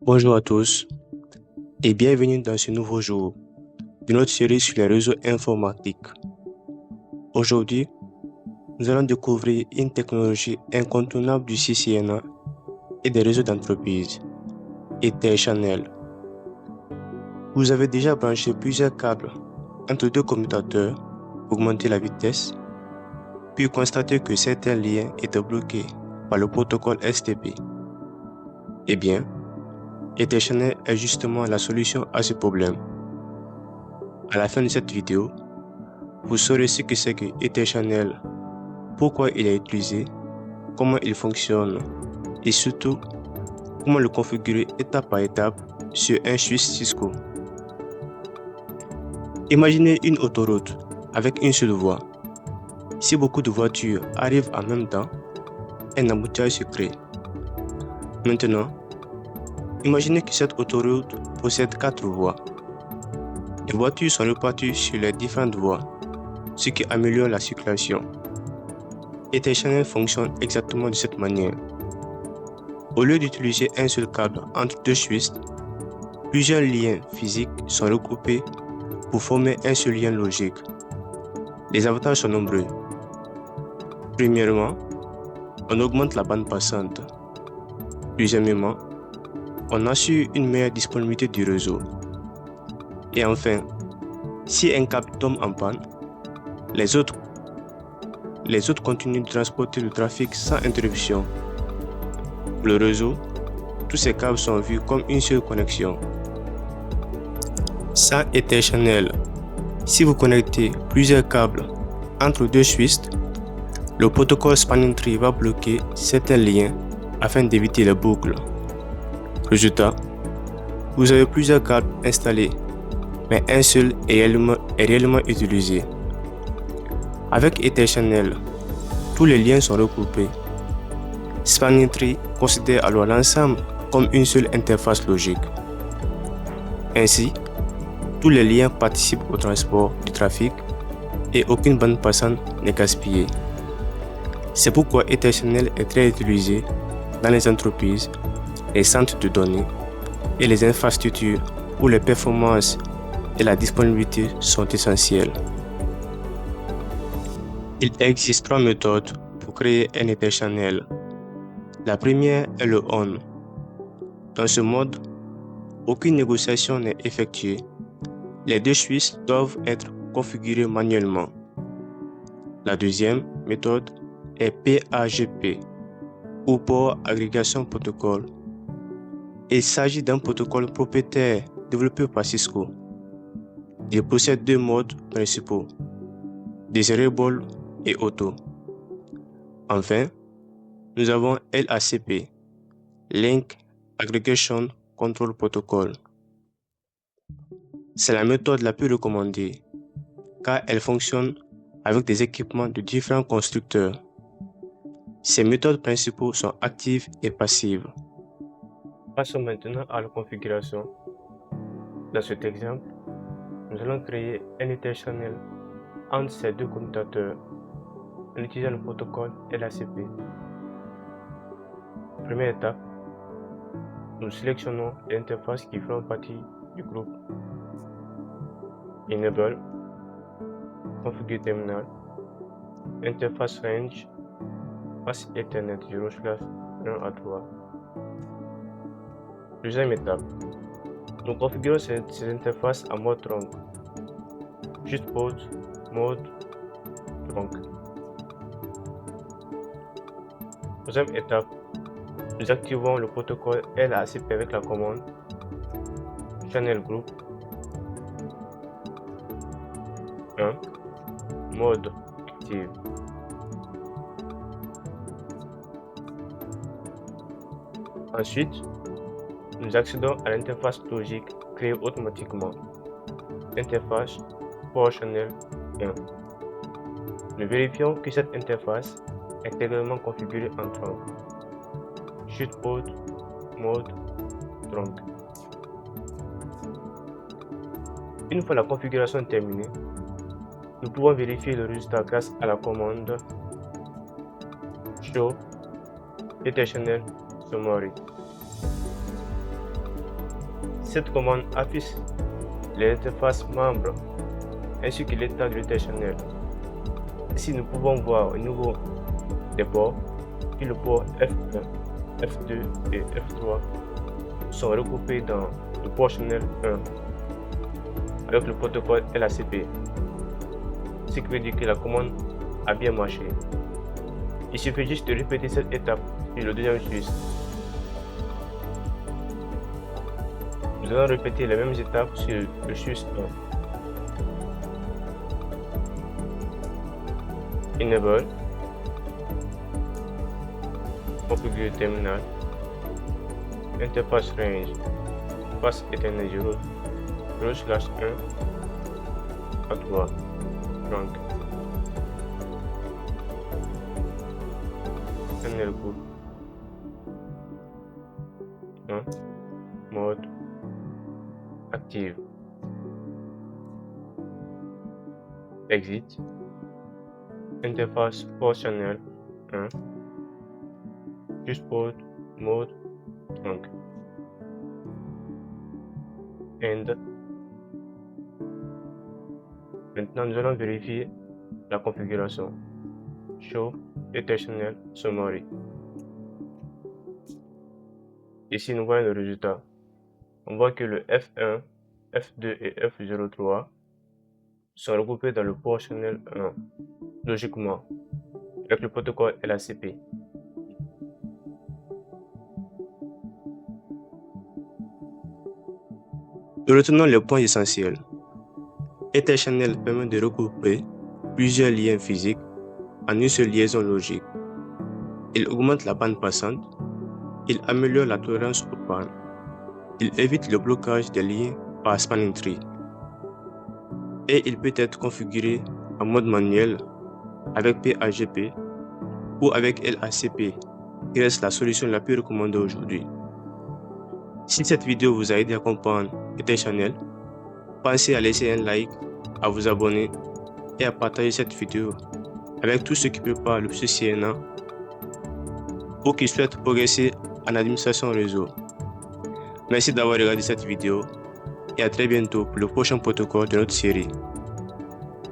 Bonjour à tous et bienvenue dans ce nouveau jour de notre série sur les réseaux informatiques. Aujourd'hui, nous allons découvrir une technologie incontournable du CCNA et des réseaux d'entreprise, Etherchannel. Vous avez déjà branché plusieurs câbles entre deux commutateurs pour augmenter la vitesse, puis constaté que certains liens étaient bloqués par le protocole STP. Eh bien, Etherchannel est justement la solution à ce problème. À la fin de cette vidéo, vous saurez ce que c'est que Etherchannel, pourquoi il est utilisé, comment il fonctionne et surtout comment le configurer étape par étape sur un switch Cisco. Imaginez une autoroute avec une seule voie. Si beaucoup de voitures arrivent en même temps, un embouteillage se crée. Maintenant, imaginez que cette autoroute possède 4 voies. Les voitures sont réparties sur les différentes voies, ce qui améliore la circulation. Etherchannel fonctionne exactement de cette manière. Au lieu d'utiliser un seul câble entre deux switches, plusieurs liens physiques sont regroupés pour former un seul lien logique. Les avantages sont nombreux. Premièrement, on augmente la bande passante. Deuxièmement, on assure une meilleure disponibilité du réseau. Et enfin, si un câble tombe en panne, les autres continuent de transporter le trafic sans interruption. Pour le réseau, tous ces câbles sont vus comme une seule connexion. Sans Etherchannel, si vous connectez plusieurs câbles entre deux switches, le protocole Spanning Tree va bloquer certains liens afin d'éviter les boucles. Résultat, vous avez plusieurs câbles installés, mais un seul est réellement utilisé. Avec Etherchannel, tous les liens sont regroupés. Spanning Tree considère alors l'ensemble comme une seule interface logique. Ainsi, tous les liens participent au transport du trafic et aucune bande passante n'est gaspillée. C'est pourquoi Etherchannel est très utilisé dans les entreprises, les centres de données et les infrastructures où les performances et la disponibilité sont essentielles. Il existe 3 méthodes pour créer un Etherchannel. La première est le ON. Dans ce mode, aucune négociation n'est effectuée. Les deux switches doivent être configurés manuellement. La deuxième méthode est PAGP, ou Port Aggregation Protocol. Il s'agit d'un protocole propriétaire développé par Cisco. Il possède 2 modes principaux, Desirable et Auto. Enfin, nous avons LACP, Link Aggregation Control Protocol. C'est la méthode la plus recommandée, car elle fonctionne avec des équipements de différents constructeurs. Ces méthodes principaux sont actives et passives. Passons maintenant à la configuration. Dans cet exemple, nous allons créer un Etherchannel entre ces deux commutateurs en utilisant le protocole LACP. Première étape, nous sélectionnons les interfaces qui feront partie du groupe. Enable, Configure Terminal, Interface Range, Pass Ethernet 0/1 à 3. Deuxième étape, nous configurons ces interfaces en mode trunk. Juste port, mode trunk. Troisième étape, nous activons le protocole LACP avec la commande Channel Group 1, mode active. Ensuite, nous accédons à l'interface logique créée automatiquement. Interface Port Channel 1. Nous vérifions que cette interface est également configurée en trunk. Shoot port mode trunk. Une fois la configuration terminée, nous pouvons vérifier le résultat grâce à la commande Show Etherchannel Summary. Cette commande affiche les interfaces membres ainsi que l'état de l'InterChannel. Ici, nous pouvons voir au niveau des ports que le port F1, F2 et F3 sont regroupés dans le port Channel 1 avec le protocole LACP, ce qui veut dire que la commande a bien marché. Il suffit juste de répéter cette étape sur le deuxième switch. Nous allons répéter les mêmes étapes sur le switch 1. Enable, configurer terminal, interface range, passe Ethernet 0/1 à 3, trunk, channel group 1, mode active, exit, interface port channel 1, switch port, mode, trunk, end. Maintenant, nous allons vérifier la configuration. Show InterChannel Summary. Ici, nous voyons le résultat. On voit que le F1, F2 et F03 sont regroupés dans le port Channel 1, logiquement, avec le protocole LACP. Nous retenons les points essentiels. InterChannel permet de regrouper plusieurs liens physiques en une seule liaison logique. Il augmente la bande passante, il améliore la tolérance aux pannes, il évite le blocage des liens par spanning tree et il peut être configuré en mode manuel avec PAGP ou avec LACP, qui reste la solution la plus recommandée aujourd'hui. Si cette vidéo vous a aidé à comprendre InterChannel, pensez à laisser un like, à vous abonner et à partager cette vidéo avec tous ceux qui préparent le CCNA ou qui souhaitent progresser en administration réseau. Merci d'avoir regardé cette vidéo et à très bientôt pour le prochain protocole de notre série.